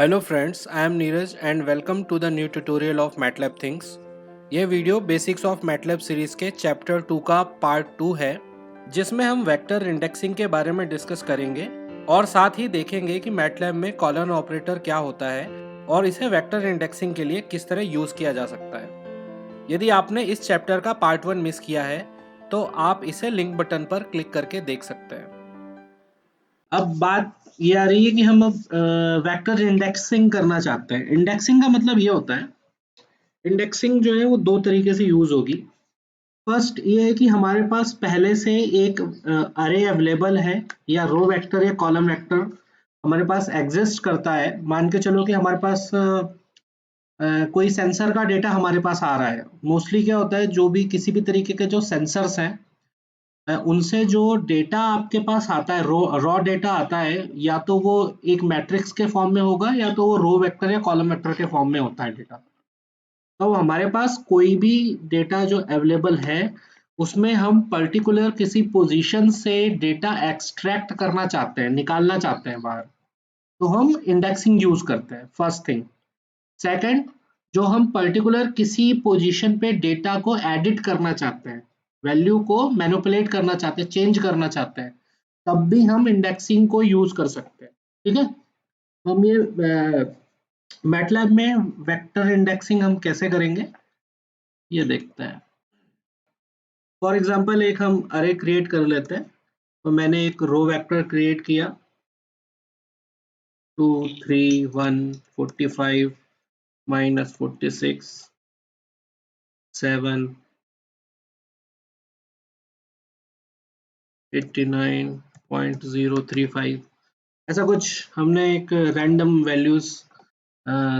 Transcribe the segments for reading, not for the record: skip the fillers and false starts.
Hello friends, I am Neeraj and welcome to the new tutorial of MATLAB things. ये video basics of MATLAB series के chapter 2 का part 2 है, जिसमें हम vector indexing के बारे में डिस्कस करेंगे और साथ ही देखेंगे कि मैटलैब में कॉलन ऑपरेटर क्या होता है और इसे वेक्टर इंडेक्सिंग के लिए किस तरह यूज़ किया जा सकता है। यदि आपने इस चैप्टर का पार्ट 1 मिस किया है तो आप इसे लिंक बटन पर क्लिक करके देख सकते हैं। अब बात ये आ रही है कि हम अब वेक्टर इंडेक्सिंग करना चाहते हैं। इंडेक्सिंग का मतलब ये होता है, इंडेक्सिंग जो है वो दो तरीके से यूज होगी। फर्स्ट ये है कि हमारे पास पहले से एक अरे अवेलेबल है या रो वेक्टर या कॉलम वेक्टर हमारे पास एग्जिस्ट करता है। मान के चलो कि हमारे पास कोई सेंसर का डेटा हमारे पास आ रहा है। मोस्टली क्या होता है, जो भी किसी भी तरीके के जो सेंसर्स हैं उनसे जो डेटा आपके पास आता है, रो रॉ डेटा आता है, या तो वो एक मैट्रिक्स के फॉर्म में होगा या तो वो रो वेक्टर या कॉलम वेक्टर के फॉर्म में होता है डेटा। तो हमारे पास कोई भी डेटा जो अवेलेबल है उसमें हम पर्टिकुलर किसी पोजीशन से डेटा एक्सट्रैक्ट करना चाहते हैं, निकालना चाहते हैं बाहर, तो हम इंडेक्सिंग यूज करते हैं, फर्स्ट थिंग। सेकंड, जो हम पर्टिकुलर किसी पोजीशन पे डेटा को एडिट करना चाहते हैं, वैल्यू को मैनिपुलेट करना चाहते हैं, चेंज करना चाहते हैं, तब भी हम इंडेक्सिंग को यूज कर सकते हैं। ठीक है, हम ये मैटलैब में वेक्टर इंडेक्सिंग हम कैसे करेंगे ये देखते हैं। फॉर एग्जांपल एक हम अरे क्रिएट कर लेते हैं। तो मैंने एक रो वेक्टर क्रिएट किया, 2 3 1 45 -46 7 89.035, ऐसा कुछ हमने एक रैंडम वैल्यूज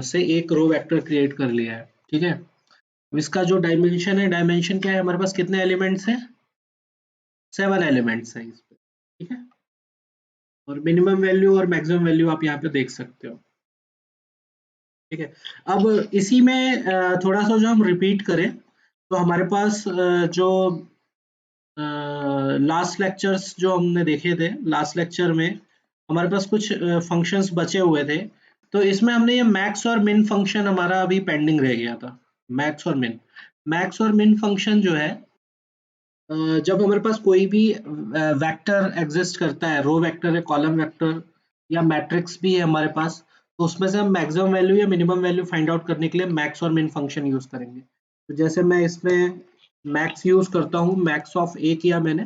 से एक रो वेक्टर क्रिएट कर लिया है। ठीक है, अब इसका जो डायमेंशन है, डायमेंशन क्या है, हमारे पास कितने एलिमेंट्स हैं, 7 एलिमेंट्स है इस पे। ठीक है, और मिनिमम वैल्यू और मैक्सिमम वैल्यू आप यहाँ पे देख सकते हो। ठीक है, अब इसी में थोड़ा सा जो हम रिपीट करें तो हमारे पास जो लास्ट लेक्चर्स जो हमने देखे थे, लास्ट लेक्चर में हमारे पास कुछ फंक्शंस बचे हुए थे। तो इसमें हमने ये मैक्स और मिन फंक्शन हमारा अभी पेंडिंग रह गया था। मैक्स और मिन फंक्शन जो है, जब हमारे पास कोई भी वेक्टर एग्जिस्ट करता है, रो वेक्टर है, कॉलम वेक्टर या मैट्रिक्स भी है हमारे पास, तो उसमें से हम मैक्सिमम वैल्यू या मिनिमम वैल्यू फाइंड आउट करने के लिए मैक्स और मिन फंक्शन यूज करेंगे। तो जैसे मैं इसमें मैक्स यूज करता हूँ, मैक्स ऑफ ए किया मैंने।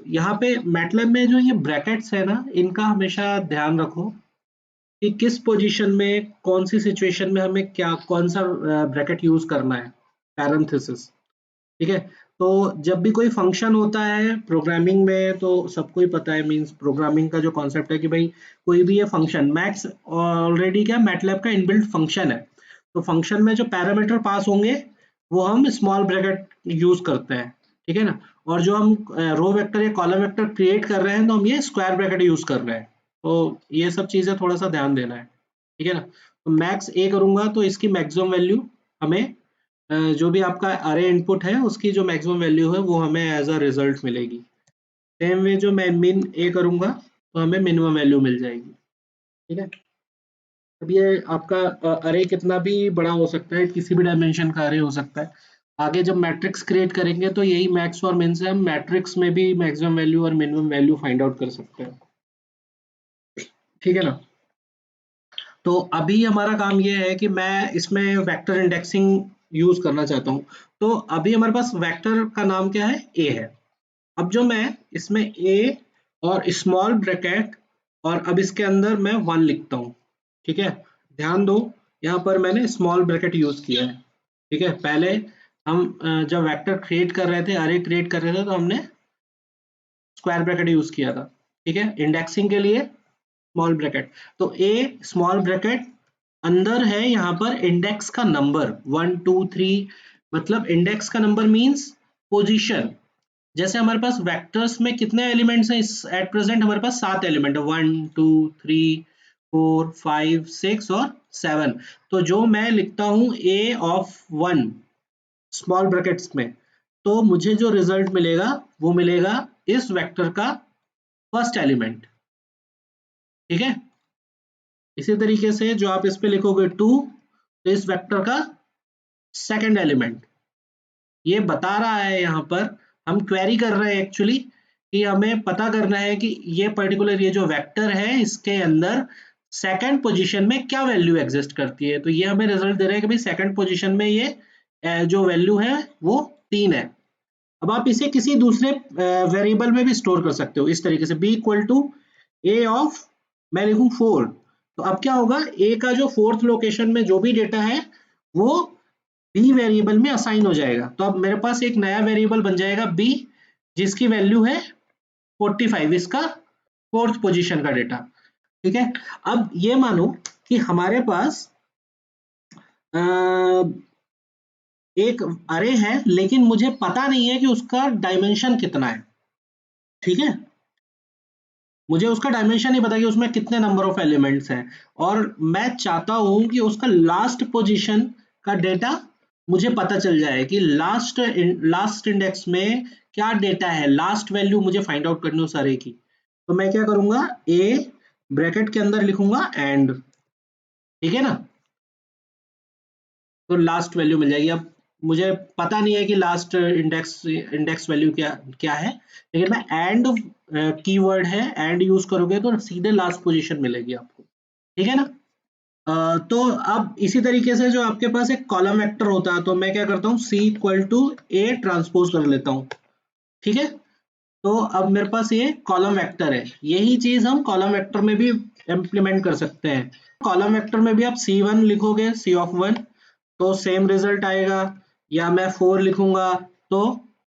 यहाँ पे मैटलैब में जो ये ब्रैकेट्स है ना, इनका हमेशा ध्यान रखो कि किस पोजीशन में, कौन सी सिचुएशन में हमें क्या, कौन सा ब्रैकेट यूज करना है, पैरेंथेसिस। ठीक है, तो जब भी कोई फंक्शन होता है प्रोग्रामिंग में तो सबको ही पता है, मींस प्रोग्रामिंग का जो कॉन्सेप्ट है कि भाई कोई भी ये फंक्शन, मैक्स ऑलरेडी क्या मैटलैब का इनबिल्ट फंक्शन है, तो फंक्शन में जो पैरामीटर पास होंगे वो हम स्मॉल ब्रैकेट यूज करते हैं। ठीक है ना, और जो हम रो वेक्टर या कॉलम वेक्टर क्रिएट कर रहे हैं तो हम ये स्क्वायर ब्रैकेट यूज कर रहे हैं। तो ये सब चीजें थोड़ा सा ध्यान देना है। ठीक है ना, तो मैक्स ए करूंगा तो इसकी मैक्सिमम वैल्यू हमें जो भी आपका अरे इनपुट है उसकी जो मैक्सिमम वैल्यू है वो हमें एज अ रिजल्ट मिलेगी। सेम वे जो मैं मिन ए करूंगा तो हमें मिनिमम वैल्यू मिल जाएगी। ठीक है, अब ये आपका अरे कितना भी बड़ा हो सकता है, किसी भी डायमेंशन का अरे हो सकता है। आगे जब मैट्रिक्स क्रिएट करेंगे तो यही मैक्स और मिन से हम मैट्रिक्स में भी मैक्सिमम वैल्यू और मिनिमम वैल्यू फाइंड आउट कर सकते हैं। ठीक है ना, तो अभी हमारा काम ये है कि मैं इसमें वेक्टर इंडेक्सिंग यूज करना चाहता हूँ। तो अभी हमारे पास वेक्टर का नाम क्या है, ए है। अब जो मैं इसमें ए और स्मॉल ब्रैकेट और अब इसके अंदर मैं 1 लिखता हूँ। ठीक है, ध्यान दो, यहाँ पर मैंने स्मॉल ब्रैकेट यूज किया है। ठीक है, पहले हम जब वेक्टर क्रिएट कर रहे थे, अरे क्रिएट कर रहे थे, तो हमने स्क्वायर ब्रैकेट यूज किया था। ठीक है, इंडेक्सिंग के लिए स्मॉल ब्रैकेट। तो ए स्मॉल ब्रैकेट, अंदर है यहाँ पर इंडेक्स का नंबर 1 2 3, मतलब इंडेक्स का नंबर मींस पोजीशन। जैसे हमारे पास वेक्टर्स में कितने एलिमेंट्स हैं, इस एट प्रेजेंट हमारे पास 7 एलिमेंट है, 1 2 3 4 5 6 और 7। तो जो मैं लिखता हूँ ए ऑफ 1 स्मॉल ब्रैकेट्स में, तो मुझे जो रिजल्ट मिलेगा वो मिलेगा इस वेक्टर का फर्स्ट एलिमेंट। ठीक है, इसी तरीके से जो आप इस पे लिखोगे 2, तो इस वेक्टर का सेकंड एलिमेंट, ये बता रहा है यहाँ पर, हम क्वेरी कर रहे हैं एक्चुअली कि हमें पता करना है कि ये पर्टिकुलर ये जो वेक्टर है इसके अंदर सेकंड पोजीशन में क्या वैल्यू एग्जिस्ट करती है। तो ये हमें रिजल्ट दे रहा है कि भाई सेकंड पोजीशन में ये जो वैल्यू है वो 3 है। अब आप इसे किसी दूसरे वेरिएबल में भी स्टोर कर सकते हो इस तरीके से, b equal to A of, मैं लिखूं 4, तो अब क्या होगा, a का जो फोर्थ लोकेशन में जो भी डेटा है वो b वेरिएबल में असाइन हो जाएगा। तो अब मेरे पास एक नया वेरिएबल बन जाएगा b, जिसकी वैल्यू है 45, इसका फोर्थ पोजीशन का डेटा। ठीक है, अब ये मानो कि हमारे पास एक अरे है, लेकिन मुझे पता नहीं है कि उसका डायमेंशन कितना है। ठीक है, मुझे उसका डायमेंशन नहीं पता कि उसमें कितने नंबर ऑफ एलिमेंट्स हैं, और मैं चाहता हूं कि उसका लास्ट पोजीशन का डेटा मुझे पता चल जाए कि लास्ट इंडेक्स में क्या डेटा है, लास्ट वैल्यू मुझे फाइंड आउट करनी है उस अरे की। तो मैं क्या करूंगा, ए ब्रैकेट के अंदर लिखूंगा एंड, ठीक है ना, तो लास्ट वैल्यू मिल जाएगी। अब मुझे पता नहीं है कि लास्ट इंडेक्स वैल्यू क्या क्या है, लेकिन मैं एंड कीवर्ड है, एंड यूज करोगे तो सीधे लास्ट पोजीशन मिलेगी आपको। ठीक है ना। तो अब इसी तरीके से जो आपके पास एक कॉलम वेक्टर होता है, तो मैं क्या करता हूँ, सी इक्वल टू ए ट्रांसपोज कर लेता हूँ। ठीक है, तो अब मेरे पास ये कॉलम वेक्टर है, यही चीज हम कॉलम वेक्टर में भी इम्प्लीमेंट कर सकते हैं। कॉलम वेक्टर में भी आप C1 लिखोगे, C ऑफ 1, तो सेम रिजल्ट आएगा, या मैं 4 लिखूंगा तो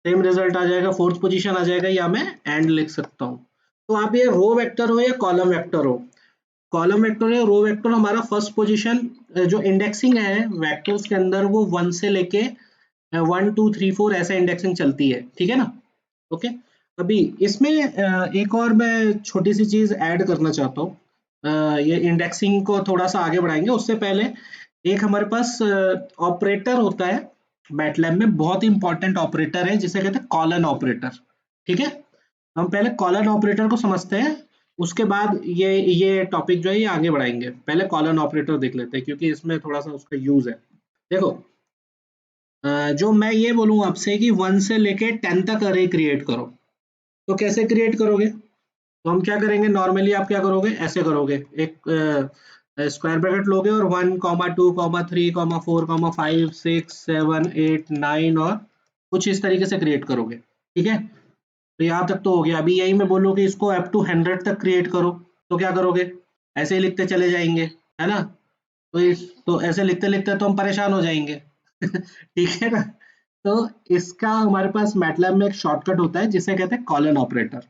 सेम रिजल्ट आ जाएगा, फोर्थ पोजीशन आ जाएगा, या मैं एंड लिख सकता हूँ। तो आप ये रो वेक्टर हो या कॉलम वेक्टर हो, कॉलम वेक्टर या रो वेक्टर, हमारा फर्स्ट पोजीशन जो इंडेक्सिंग है वेक्टर्स के अंदर वो 1 से लेके 1 2 3 4 ऐसे इंडेक्सिंग चलती है। ठीक है ना। ओके, अभी इसमें एक और मैं छोटी सी चीज ऐड करना चाहता हूँ। ये इंडेक्सिंग को थोड़ा सा आगे बढ़ाएंगे, उससे पहले एक हमारे पास ऑपरेटर होता है मैटलैब में, बहुत इंपॉर्टेंट ऑपरेटर है जिसे कहते हैं कॉलन ऑपरेटर। ठीक है, हम पहले कॉलन ऑपरेटर को समझते हैं, उसके बाद ये टॉपिक जो है ये आगे बढ़ाएंगे। पहले कॉलन ऑपरेटर देख लेते हैं क्योंकि इसमें थोड़ा सा उसका यूज है। देखो, जो मैं ये बोलूँ आपसे कि 1 से लेके 10 तक अरे क्रिएट करो, तो कैसे क्रिएट करोगे, तो हम क्या करेंगे, नॉर्मली आप क्या करोगे, ऐसे करोगे, एक स्क्वायर ब्रैकेट लोगे और 1 कॉमा 2 कॉमा 3 कॉमा 4 कॉमा 5 6 7 8 9 और कुछ इस तरीके से क्रिएट करोगे। ठीक है, तो यहाँ तक तो हो गया। अभी यही मैं बोलूँ कि इसको अप टू 100 तक क्रिएट करो, तो क्या करोगे, ऐसे ही लिखते चले जाएंगे, है ना। तो ऐसे लिखते लिखते तो हम परेशान हो जाएंगे। ठीक है ना। तो इसका हमारे पास मैटलैब में एक शॉर्टकट होता है जिसे कहते हैं कॉलन ऑपरेटर।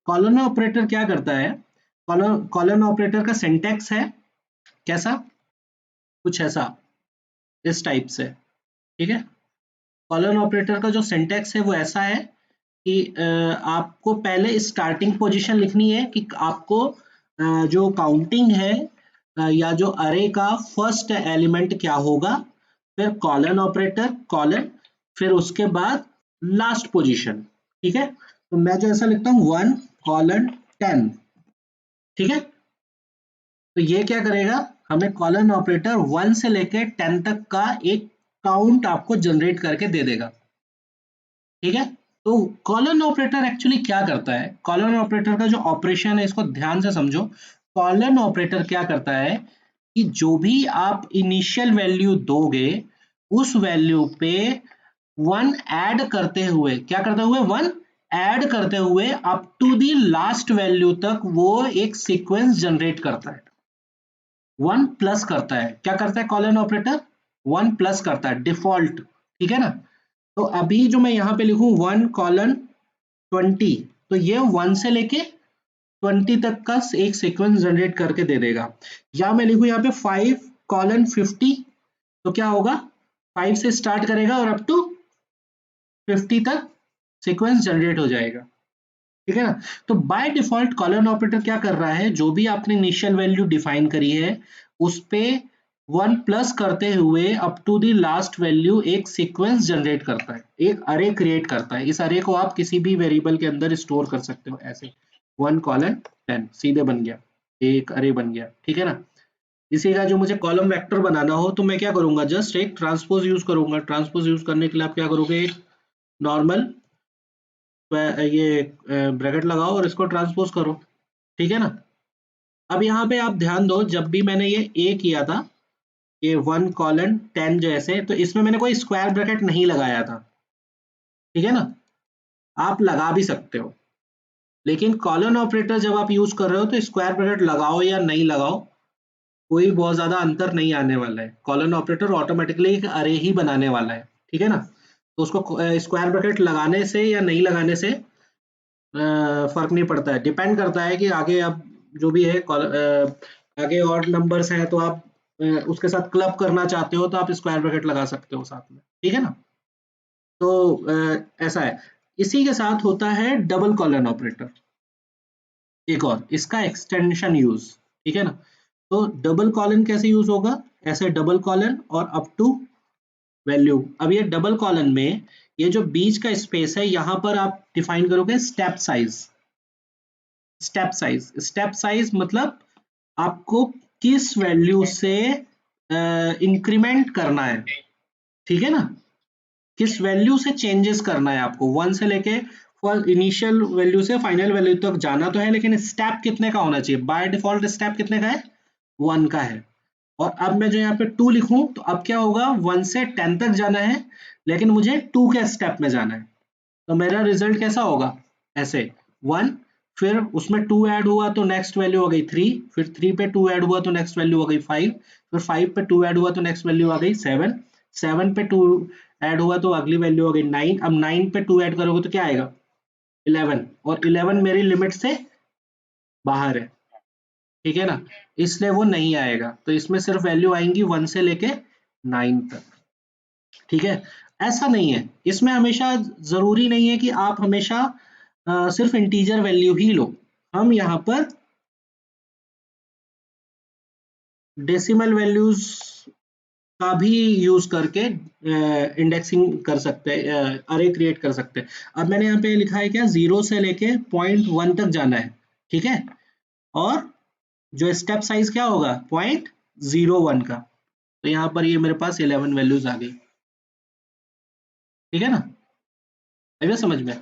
कॉलन ऑपरेटर क्या करता है, कॉलन कॉलन ऑपरेटर का सिंटैक्स है कैसा, कुछ ऐसा, इस टाइप से। ठीक है, कॉलन ऑपरेटर का जो सिंटैक्स है वो ऐसा है कि आपको पहले स्टार्टिंग पोजीशन लिखनी है कि आपको जो काउंटिंग है या जो अरे का फर्स्ट एलिमेंट क्या होगा, फिर कॉलन ऑपरेटर कॉलन, फिर उसके बाद लास्ट पोजीशन। ठीक है, तो मैं जो ऐसा लिखता हूँ 1 कॉलन 10। ठीक है, तो ये क्या करेगा, हमें कॉलन ऑपरेटर 1 से लेके 10 तक का एक काउंट आपको जनरेट करके दे देगा। ठीक है, तो कॉलन ऑपरेटर एक्चुअली क्या करता है, कॉलन ऑपरेटर का जो ऑपरेशन है इसको ध्यान से समझो। कॉलन ऑपरेटर क्या करता है कि जो भी आप इनिशियल वैल्यू दोगे उस वैल्यू पे 1 ऐड करते हुए, क्या करते हुए, 1 ऐड करते हुए up to the last value तक वो एक सीक्वेंस जनरेट करता है, 1 प्लस करता है। क्या करता है कॉलन ऑपरेटर, 1 प्लस करता है डिफॉल्ट। ठीक है ना, तो अभी जो मैं यहाँ पे लिखूं 1 कॉलन 20, तो ये 1 से लेके 20 तक का एक सीक्वेंस जनरेट करके दे देगा। या मैं लिखूं यहाँ पे 5 कॉलन 50, तो क्या होगा, 5 से स्टार्ट करेगा और अप टू 50 तक सीक्वेंस जनरेट हो जाएगा। ठीक है ना, तो बाय डिफॉल्ट कॉलन ऑपरेटर क्या कर रहा है, जो भी आपने इनिशियल वैल्यू डिफाइन करी है उस पे 1 प्लस करते हुए up to the last value एक सीक्वेंस जनरेट करता है, एक अरे क्रिएट करता है। इस अरे को आप किसी भी वेरिएबल के अंदर स्टोर कर सकते हो, ऐसे 1 कॉलन 10 सीधे बन गया, एक अरे बन गया। ठीक है ना, इसी का जो मुझे कॉलम वेक्टर बनाना हो तो मैं क्या करूंगा, जस्ट एक ट्रांसपोज यूज करूंगा। ट्रांसपोज यूज करने के लिए आप क्या करोगे, एक नॉर्मल ये ब्रैकेट लगाओ और इसको ट्रांसपोज करो, ठीक है ना। अब यहाँ पे आप ध्यान दो, जब भी मैंने ये ए किया था, ये 1:10 जैसे, तो इसमें मैंने कोई स्क्वायर ब्रैकेट नहीं लगाया था, ठीक है ना। आप लगा भी सकते हो, लेकिन कॉलन ऑपरेटर जब आप यूज कर रहे हो तो स्क्वायर ब्रैकेट लगाओ या नहीं लगाओ, कोई बहुत ज्यादा अंतर नहीं आने वाला है। कॉलन ऑपरेटर ऑटोमेटिकली एक अरे ही बनाने वाला है, ठीक है ना। तो उसको स्क्वायर ब्रैकेट लगाने से या नहीं लगाने से फर्क नहीं पड़ता है, डिपेंड करता है कि आगे आप जो भी है आगे और नंबर्स हैं तो आप उसके साथ क्लब करना चाहते हो तो आप स्क्वायर ब्रैकेट लगा सकते हो साथ में, ठीक है ना। तो ऐसा है। इसी के साथ होता है डबल कॉलन ऑपरेटर, एक और इसका एक्सटेंशन यूज, ठीक है ना। तो डबल कॉलन कैसे यूज होगा, ऐसे डबल कॉलन और अप टू वैल्यू। अब ये डबल कॉलन में ये जो बीच का स्पेस है, यहाँ पर आप डिफाइन करोगे स्टेप साइज। स्टेप साइज मतलब आपको किस वैल्यू से इंक्रीमेंट करना है, ठीक है ना। किस वैल्यू से चेंजेस करना है आपको, 1 से लेके इनिशियल वैल्यू से फाइनल वैल्यू तक जाना तो है, लेकिन स्टेप कितने का होना चाहिए। बाय डिफॉल्ट स्टेप कितने का है, 1 का है। और अब मैं जो यहाँ पे 2 लिखूं तो अब क्या होगा, 1 से 10 तक जाना है, लेकिन मुझे 2 के स्टेप में जाना है। तो मेरा रिजल्ट कैसा होगा, ऐसे 1, फिर उसमें 2 ऐड हुआ तो नेक्स्ट वैल्यू हो गई 3, फिर 3 पे 2 ऐड हुआ तो नेक्स्ट वैल्यू हो गई 5, फिर 5 पे 2 ऐड हुआ तो नेक्स्ट वैल्यू आ गई 7, 7 पे 2 ऐड हुआ तो अगली वैल्यू हो गई 9। अब 9 पे 2 ऐड करोगे तो क्या आएगा, 11, और 11 मेरी लिमिट से बाहर है, ठीक है ना, इसलिए वो नहीं आएगा। तो इसमें सिर्फ वैल्यू आएंगी 1 से लेके 9 तक, ठीक है। ऐसा नहीं है, इसमें हमेशा जरूरी नहीं है कि आप हमेशा सिर्फ इंटीजर वैल्यू ही लो। हम यहाँ पर डेसिमल वैल्यूज का भी यूज करके इंडेक्सिंग कर सकते हैं, अरे क्रिएट कर सकते हैं। अब मैंने यहाँ पे लिखा है क्या, 0 से लेके 0.1 तक जाना है, ठीक है। और जो स्टेप साइज क्या होगा, 0.01 का। तो यहाँ पर ये मेरे पास 11 वैल्यूज आ गई, ठीक है ना। आइए समझ में।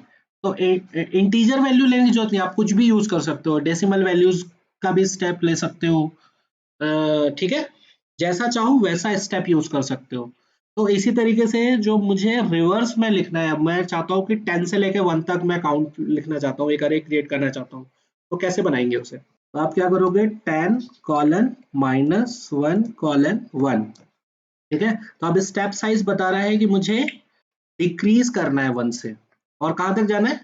तो इंटीजर वैल्यू लेने की जरूरत नहीं, आप कुछ भी यूज कर सकते हो, डेसिमल वैल्यूज का भी स्टेप ले सकते हो, ठीक है। जैसा चाहो वैसा स्टेप यूज कर सकते हो। तो इसी तरीके से जो मुझे रिवर्स में लिखना है, मैं चाहता हूँ कि 10 से लेके 1 तक मैं काउंट लिखना चाहता हूँ, एक अरे क्रिएट करना चाहता हूँ, तो कैसे बनाएंगे उसे। तो आप क्या करोगे, 10 कॉलन -1 कॉलन 1, ठीक है। तो अब स्टेप साइज बता रहा है कि मुझे डिक्रीज करना है 1 से, और कहाँ तक जाना है,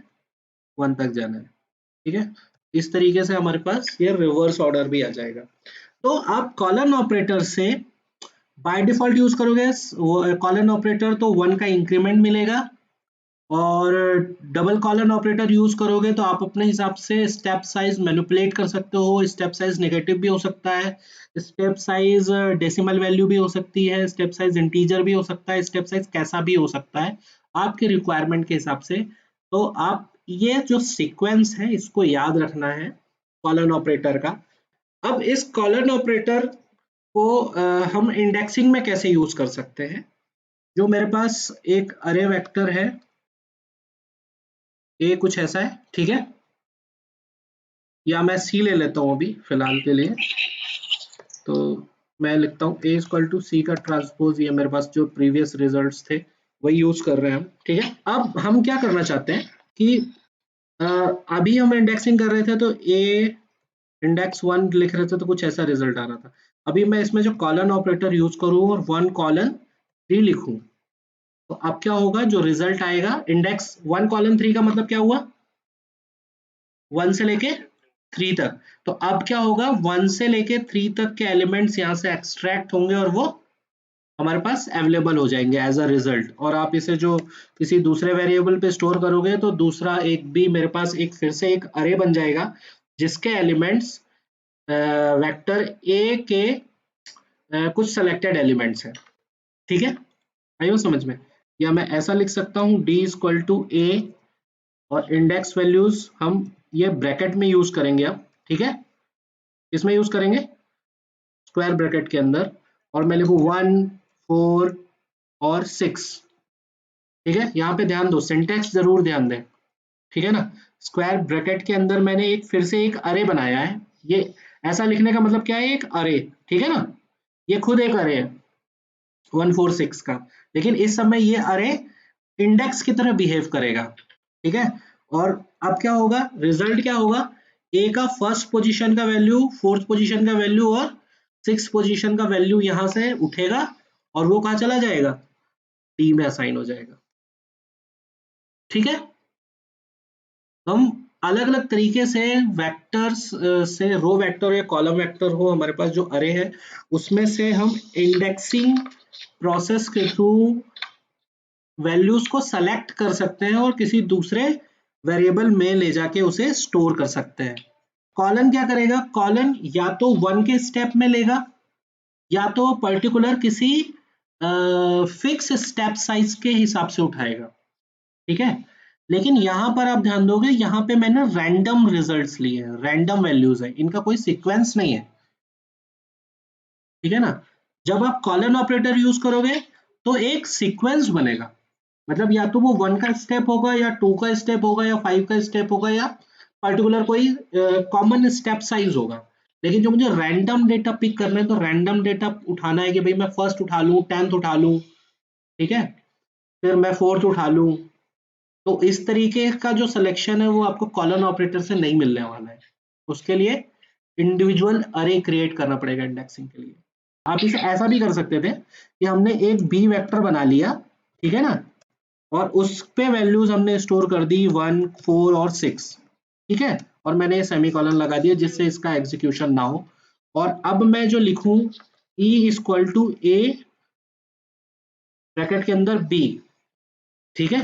1 तक जाना है, ठीक है। इस तरीके से हमारे पास ये रिवर्स ऑर्डर भी आ जाएगा। तो आप कॉलन ऑपरेटर से बाय डिफॉल्ट यूज करोगे कॉलन ऑपरेटर तो 1 का इंक्रीमेंट मिलेगा, और डबल कॉलन ऑपरेटर यूज करोगे तो आप अपने हिसाब से स्टेप साइज मैनिपुलेट कर सकते हो। स्टेप साइज नेगेटिव भी हो सकता है, स्टेप साइज डेसिमल वैल्यू भी हो सकती है, स्टेप साइज इंटीजर भी हो सकता है, स्टेप साइज कैसा भी हो सकता है आपके रिक्वायरमेंट के हिसाब से। तो आप ये जो सीक्वेंस है इसको याद रखना है कॉलन ऑपरेटर का। अब इस कॉलन ऑपरेटर को हम इंडेक्सिंग में कैसे यूज कर सकते हैं। जो मेरे पास एक अरे वेक्टर है, ये कुछ ऐसा है, ठीक है। या मैं सी ले लेता हूँ अभी फिलहाल के लिए। तो मैं लिखता हूँ ए इक्वल टू सी का ट्रांसपोज, ये मेरे पास जो प्रीवियस रिजल्ट्स थे वही यूज कर रहे हैं हम, ठीक है। अब हम क्या करना चाहते हैं कि अ, अभी हम इंडेक्सिंग कर रहे थे तो ए इंडेक्स 1 लिख रहे थे तो कुछ ऐसा रिजल्ट आ रहा था। अभी मैं इसमें जो कॉलन ऑपरेटर यूज करूँ और 1 कॉलन 3 लिखूं, तो अब क्या होगा, जो रिजल्ट आएगा इंडेक्स 1 कॉलन 3 का मतलब क्या हुआ, 1 से लेके 3 तक। तो अब क्या होगा, 1 से लेके 3 तक के एलिमेंट्स यहाँ से एक्सट्रैक्ट होंगे और वो हमारे पास अवेलेबल हो जाएंगे एज अ रिजल्ट। और आप इसे जो किसी दूसरे वेरिएबल पे स्टोर करोगे तो दूसरा एक भी मेरे पास एक फिर से एक अरे बन जाएगा जिसके एलिमेंट्स वेक्टर ए के कुछ सेलेक्टेड एलिमेंट्स हैं, ठीक है। आइए समझ में। या मैं ऐसा लिख सकता हूँ डी इक्वल टू ए, और इंडेक्स वैल्यूज हम ये ब्रैकेट में यूज करेंगे अब, ठीक है। इसमें यूज करेंगे स्क्वायर ब्रैकेट के अंदर, और मैं लिखूं 1 4 और 6। ठीक है, यहाँ पे ध्यान दो, सिंटैक्स जरूर ध्यान दें। ठीक है ना, स्क्वायर ब्रैकेट के अंदर मैंने एक फिर से एक अरे बनाया है। ये ऐसा लिखने का मतलब क्या है, एक अरे। ठीक है ना, ये खुद एक अरे है 146 का, लेकिन इस समय ये अरे इंडेक्स की तरह बिहेव करेगा। ठीक है, और अब क्या होगा, रिजल्ट क्या होगा, ए का फर्स्ट पोजीशन का वैल्यू, फोर्थ पोजीशन का वैल्यू और सिक्स पोजीशन का वैल्यू यहां से उठेगा और वो कहाँ चला जाएगा, डी में असाइन हो जाएगा। ठीक है, हम अलग अलग तरीके से वेक्टर्स से, रो वेक्टर या कॉलम वेक्टर हो हमारे पास जो अरे है, उसमें से हम इंडेक्सिंग प्रोसेस के थ्रू वैल्यूज को सेलेक्ट कर सकते हैं और किसी दूसरे वेरिएबल में ले जाके उसे स्टोर कर सकते हैं। कॉलन क्या करेगा, कॉलन या तो 1 के स्टेप में लेगा या तो पर्टिकुलर किसी फिक्स स्टेप साइज के हिसाब से उठाएगा। ठीक है, लेकिन यहां पर आप ध्यान दोगे, यहां पे मैंने रैंडम रिजल्ट्स लिए हैं, रैंडम वैल्यूज है, इनका कोई सीक्वेंस नहीं है। ठीक है ना, जब आप कॉलन ऑपरेटर यूज करोगे तो एक सीक्वेंस बनेगा, मतलब या तो वो 1 का स्टेप होगा या 2 का स्टेप होगा या 5 का स्टेप होगा या पर्टिकुलर कोई कॉमन स्टेप साइज होगा। लेकिन जो मुझे रैंडम डेटा पिक करना है, तो रैंडम डेटा उठाना है कि भाई मैं फर्स्ट उठा लूं, 10th उठा लूं, ठीक है, फिर मैं फोर्थ उठा लूं, तो इस तरीके का जो सिलेक्शन है वो आपको कॉलन ऑपरेटर से नहीं मिलने वाला है। उसके लिए इंडिविजुअल अरे क्रिएट करना पड़ेगा इंडेक्सिंग के लिए। आप इसे ऐसा भी कर सकते थे कि हमने एक बी वेक्टर बना लिया, ठीक है ना, और उस पे वैल्यूज हमने स्टोर कर दी 1 4 और 6। ठीक है, और मैंने सेमी कॉलन लगा दिया जिससे इसका एग्जीक्यूशन ना हो। और अब मैं जो लिखूं E equal to A bracket के अंदर बी। ठीक है,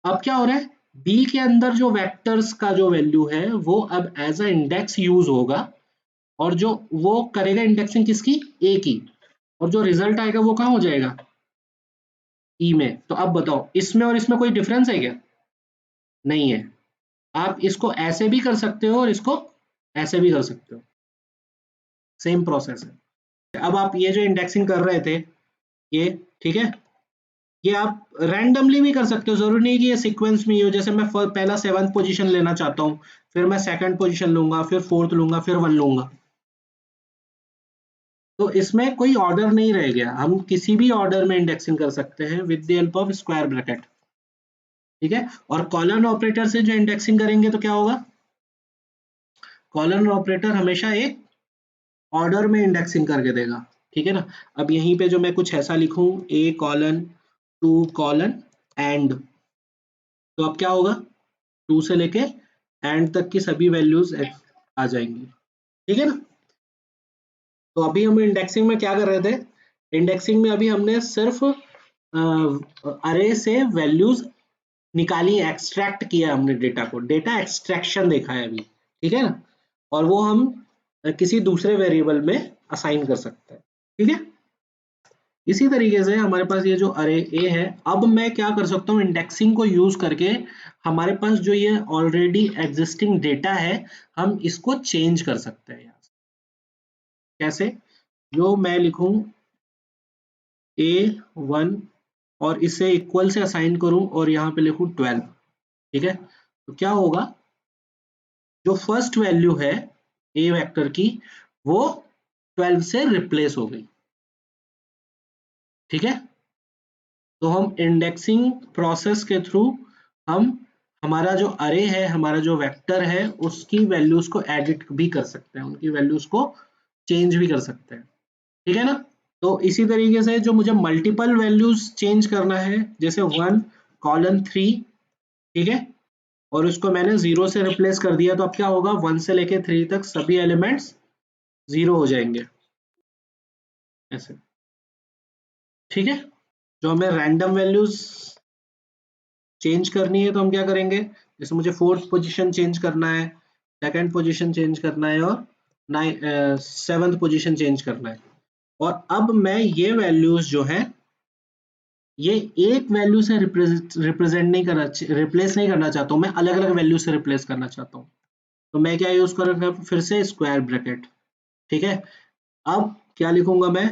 अब क्या हो रहा है, बी के अंदर जो वेक्टर्स का जो वैल्यू है वो अब एज अ इंडेक्स यूज होगा, और जो वो करेगा इंडेक्सिंग किसकी, ए की, और जो रिजल्ट आएगा वो कहाँ हो जाएगा, ई में। तो अब बताओ इसमें और इसमें कोई डिफरेंस है क्या, नहीं है। आप इसको ऐसे भी कर सकते हो और इसको ऐसे भी कर सकते हो, सेम प्रोसेस है। अब आप ये जो इंडेक्सिंग कर रहे थे ये, ठीक है, ये आप रैंडमली भी कर सकते हो, जरूरी नहीं कि ये सीक्वेंस में ही हो। जैसे मैं पहला 7th पोजीशन लेना चाहता हूँ, फिर मैं सेकंड पोजीशन लूंगा, फिर फोर्थ लूंगा, फिर 1 लूंगा, तो इसमें कोई ऑर्डर नहीं रह गया, हम किसी भी ऑर्डर में इंडेक्सिंग कर सकते हैं with the help of square bracket. ठीक है, और कॉलन ऑपरेटर से जो इंडेक्सिंग करेंगे तो क्या होगा, कॉलन ऑपरेटर हमेशा एक ऑर्डर में इंडेक्सिंग करके देगा। ठीक है ना, अब यहीं पे जो मैं कुछ ऐसा लिखूं, ए कॉलन 2 कॉलन एंड, तो अब क्या होगा, 2 से लेके एंड तक की सभी वैल्यूज आ जाएंगी। ठीक है ना, तो अभी हम इंडेक्सिंग में क्या कर रहे थे, इंडेक्सिंग में अभी हमने सिर्फ अरे से वैल्यूज निकाली, एक्सट्रैक्ट किया हमने डेटा को, डेटा एक्सट्रैक्शन देखा है अभी। ठीक है ना, और वो हम किसी दूसरे वेरिएबल में असाइन कर सकते हैं। ठीक है, इसी तरीके से हमारे पास ये जो अरे ए है, अब मैं क्या कर सकता हूँ, इंडेक्सिंग को यूज करके हमारे पास जो ये ऑलरेडी एग्जिस्टिंग डेटा है हम इसको चेंज कर सकते हैं। कैसे, जो मैं लिखूं A1 और इसे इक्वल से असाइन करूं और यहाँ पे लिखूं 12। ठीक है, तो क्या होगा, जो फर्स्ट वैल्यू है ए वेक्टर की वो 12 से रिप्लेस हो गई। ठीक है, तो हम इंडेक्सिंग प्रोसेस के थ्रू हम हमारा जो अरे है, हमारा जो वेक्टर है, उसकी वैल्यूज को एडिट भी कर सकते हैं, उनकी वैल्यूज को चेंज भी कर सकते हैं। ठीक है ना, तो इसी तरीके से जो मुझे मल्टीपल वैल्यूज चेंज करना है, जैसे 1 कॉलन 3, ठीक है, और उसको मैंने 0 से रिप्लेस कर दिया, तो अब क्या होगा, 1 से लेके 3 तक सभी एलिमेंट्स 0 हो जाएंगे ऐसे। ठीक है, जो हमें रैंडम वैल्यूज चेंज करनी है तो हम क्या करेंगे, जैसे मुझे फोर्थ पोजीशन चेंज करना है, सेकंड पोजीशन चेंज करना है और 7th पोजीशन चेंज करना है, और अब मैं ये वैल्यूज जो है ये एक वैल्यू से रिप्रेजेंट नहीं करना, रिप्लेस नहीं करना चाहता हूँ, मैं अलग अलग वैल्यू से रिप्लेस करना चाहता हूँ। तो मैं क्या यूज करूँगा, फिर से स्क्वायर ब्रैकेट। ठीक है, अब क्या लिखूंगा मैं?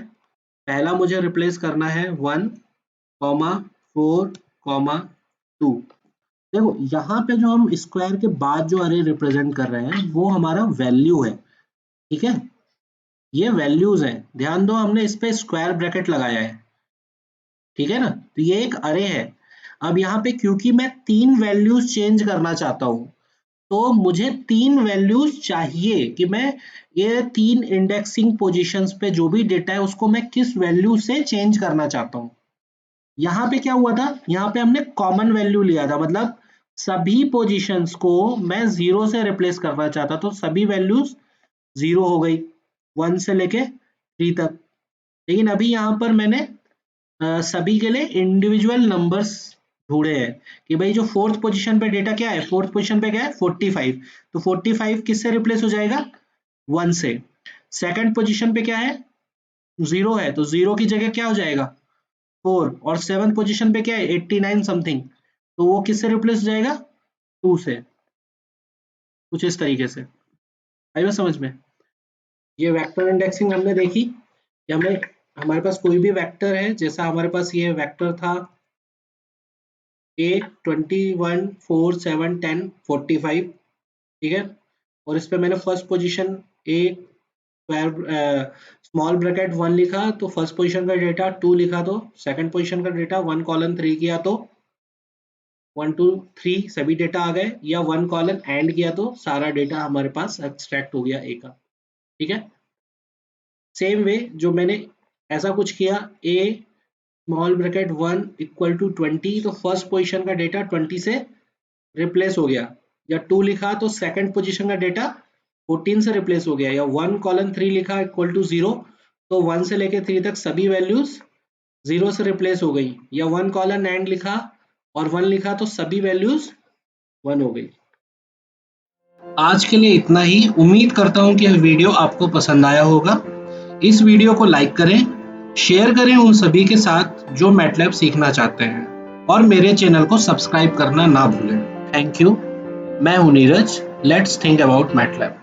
पहला मुझे रिप्लेस करना है 1, 4, 2। देखो यहाँ पे जो हम स्क्वायर के बाद जो अरे रिप्रेजेंट कर रहे हैं वो हमारा वैल्यू है, ठीक है, ये वैल्यूज है। ध्यान दो हमने इस पे स्क्वायर ब्रैकेट लगाया है, ठीक है ना, तो ये एक अरे है। अब यहाँ पे क्योंकि मैं 3 वैल्यूज चेंज करना चाहता हूँ, तो मुझे 3 वैल्यूज चाहिए कि मैं ये 3 इंडेक्सिंग पोजीशंस पे जो भी डेटा है उसको मैं किस वैल्यू से चेंज करना चाहता हूँ। यहाँ पे क्या हुआ था, यहाँ पे हमने कॉमन वैल्यू लिया था, मतलब सभी पोजीशंस को मैं 0 से रिप्लेस करना चाहता, तो सभी वैल्यूज 0 हो गई 1 से लेके 3 तक। लेकिन अभी यहाँ पर मैंने सभी के लिए इंडिविजुअल नंबर्स ढूंढे हैं कि भाई जो फोर्थ पोजीशन पे डेटा क्या है, फोर्थ पोजीशन पे क्या है 45, तो 45 किससे रिप्लेस हो जाएगा 1 से। सेकंड पोजीशन पे क्या है 0 है, तो 0 की जगह क्या हो जाएगा 4, और सेवंथ पोजीशन पे क्या है 89 समथिंग, तो वो किससे रिप्लेस हो जाएगा 2 से। कुछ इस तरीके से आई बात समझ में। ये वेक्टर इंडेक्सिंग हमने देखी कि हमें हमारे पास कोई भी वेक्टर है, जैसा हमारे पास ये वेक्टर था A 21 4 7 10 45, ठीक है, और इस पे मैंने first position A small bracket 1 लिखा तो फर्स्ट पोजीशन का डेटा 2 लिखा, तो सेकंड पोजीशन का डेटा 1 कॉलन 3 किया तो 1 2 3 सभी डेटा आ गए, या 1 कॉलन एंड किया तो सारा डेटा हमारे पास एक्सट्रैक्ट हो गया A का, ठीक है। सेम वे जो मैंने ऐसा कुछ किया A small bracket 1 equal to 20, तो फर्स्ट पोजीशन का डेटा 20 से रिप्लेस हो गया, या 2 लिखा तो सेकंड पोजीशन का डेटा 14 से रिप्लेस हो गया, या 1 कॉलन 3 लिखा इक्वल टू 0, तो 1 से लेके 3 तक सभी वैल्यूज 0 से रिप्लेस हो गई, या 1 कॉलन एंड लिखा और 1 लिखा तो सभी वैल्यूज 1 हो गई। आज के लिए इतना ही। उम्मीद करता हूँ कि यह वीडियो आपको पसंद आया होगा। इस वीडियो को लाइक करें, शेयर करें उन सभी के साथ जो मैटलैब सीखना चाहते हैं, और मेरे चैनल को सब्सक्राइब करना ना भूलें। Thank you. मैं हूं Neeraj. Let's think about MATLAB.